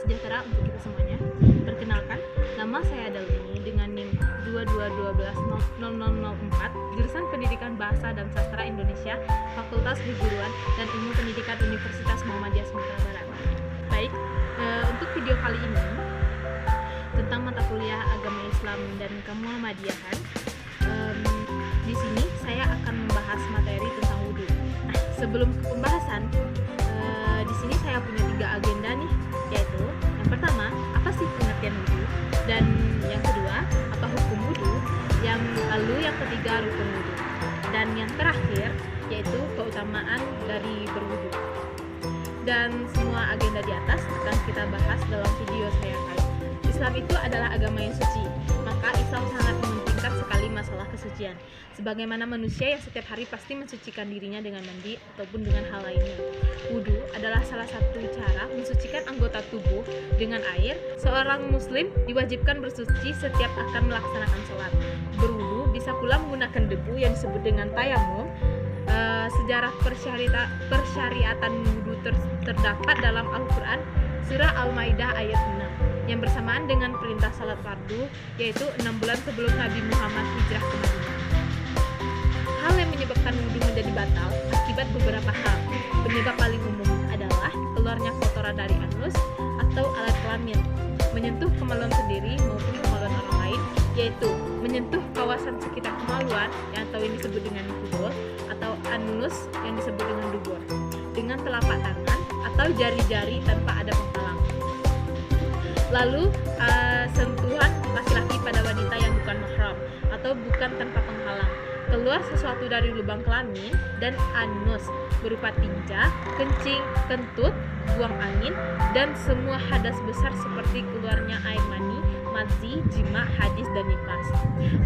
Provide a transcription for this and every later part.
sejahtera untuk kita semuanya. Perkenalkan, nama saya Dalini dengan NIM 22120004, jurusan Pendidikan Bahasa dan Sastra Indonesia, Fakultas Keguruan dan Ilmu Pendidikan Universitas Muhammadiyah Sumatera Barat. Baik, untuk video kali ini tentang mata kuliah Agama Islam dan Kemuhammadiyahan. Di sini saya akan membahas materi tentang wudhu. Nah, sebelum ke pembahasan, di sini saya punya 3 agenda nih, yaitu yang pertama, apa sih pengertian wudhu, dan yang kedua, apa hukum wudhu, lalu yang ketiga, rukun wudhu, dan yang terakhir yaitu keutamaan dari berwudhu. Dan semua agenda di atas akan kita bahas dalam video saya kali. Islam itu adalah agama yang suci, maka Islam sangat mementingkan sekali masalah kesucian. Sebagaimana manusia yang setiap hari pasti mensucikan dirinya dengan mandi ataupun dengan hal lainnya. Wudhu adalah salah satu cara mensucikan anggota tubuh dengan air. Seorang muslim diwajibkan bersuci setiap akan melaksanakan sholat. Berwudhu bisa pula menggunakan debu yang disebut dengan tayamum. Sejarah persyariatan wudhu terdapat dalam Al-Quran Surah Al-Maidah ayat 6 yang bersamaan dengan perintah salat fardu, yaitu 6 bulan sebelum Nabi Muhammad hijrah ke Madinah. Hal yang menyebabkan wudhu menjadi batal akibat beberapa hal. Penyebab paling umum adalah keluarnya kotoran dari anus atau alat kelamin, menyentuh kemaluan sendiri maupun kemaluan orang lain, yaitu menyentuh kawasan sekitar kemaluan yang atau ini disebut dengan kubur, atau anus yang disebut dengan dubur, dengan telapak tangan atau jari-jari tanpa ada penghalang. Lalu sentuhan laki-laki pada wanita yang bukan mahram atau bukan tanpa penghalang. Keluar sesuatu dari lubang kelamin dan anus berupa tinja, kencing, kentut, buang angin, dan semua hadas besar seperti keluarnya air mani, madzi, jima, hadis, dan nifas.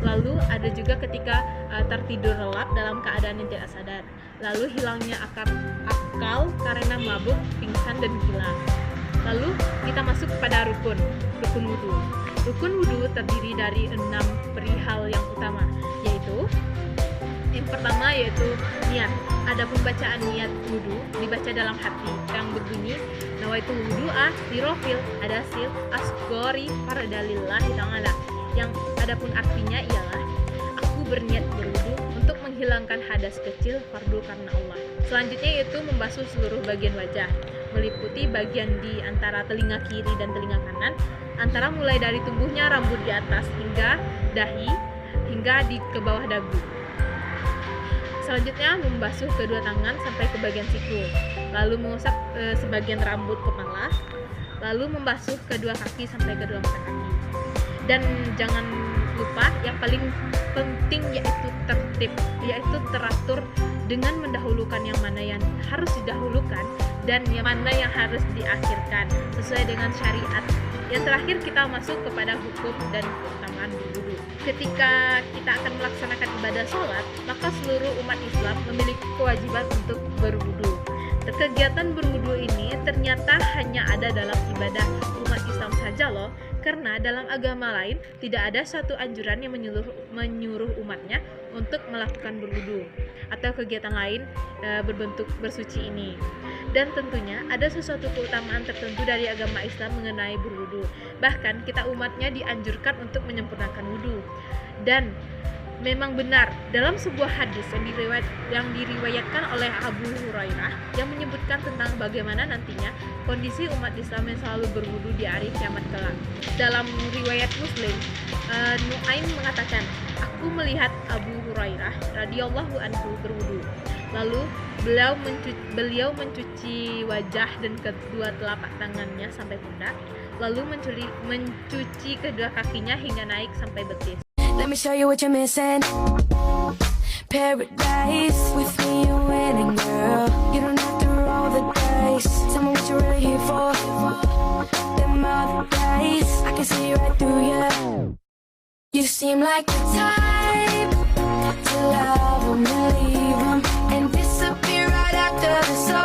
Lalu ada juga ketika tertidur lelap dalam keadaan yang tidak sadar. Lalu hilangnya akal karena mabuk, pingsan, dan gila. Lalu kita masuk kepada rukun wudhu. Rukun wudhu terdiri dari 6 perihal yang utama, yaitu yang pertama yaitu niat. Adapun bacaan niat wudhu dibaca dalam hati yang berbunyi nawaitul wudu'a lirofil adasil asgori faradalillahi ta'ala, yang adapun artinya ialah aku berniat berwudhu untuk menghilangkan hadas kecil fardu karena Allah. Selanjutnya yaitu membasuh seluruh bagian wajah, meliputi bagian di antara telinga kiri dan telinga kanan, antara mulai dari tumbuhnya rambut di atas hingga dahi, hingga ke bawah dagu. Selanjutnya membasuh kedua tangan sampai ke bagian siku, lalu mengusap sebagian rambut kepala, lalu membasuh kedua kaki sampai kedua mata kaki. Dan jangan lupa yang paling penting yaitu tertib, yaitu teratur dengan mendahulukan yang mana yang harus didahulukan dan yang mana yang harus diakhirkan sesuai dengan syariat. Yang terakhir kita masuk kepada hukum dan keutamaan berwudhu. Ketika kita akan melaksanakan ibadah sholat, maka seluruh umat Islam memiliki kewajiban untuk berwudhu. Kegiatan berwudhu ini ternyata hanya ada dalam ibadah umat Islam saja loh, karena dalam agama lain tidak ada satu anjuran yang menyuruh umatnya untuk melakukan berwudhu atau kegiatan lain berbentuk bersuci ini. Dan tentunya ada sesuatu keutamaan tertentu dari agama Islam mengenai berwudhu. Bahkan kita umatnya dianjurkan untuk menyempurnakan wudhu. Dan memang benar dalam sebuah hadis yang diriwayatkan oleh Abu Hurairah yang menyebutkan tentang bagaimana nantinya kondisi umat Islam yang selalu berwudhu di hari kiamat kelak. Dalam riwayat Muslim, Nuaim mengatakan, aku melihat Abu Hurairah radhiyallahu anhu berwudhu. Lalu beliau mencuci wajah dan kedua telapak tangannya sampai pundak, lalu mencuci kedua kakinya hingga naik sampai betis. Let me show you what you're missing. Paradise with me, you're winning, girl. You don't have to roll the dice. Tell me what you're really here for. Them other days, I can see right through you. You seem like the type to love 'em and leave 'em and disappear right after the sun.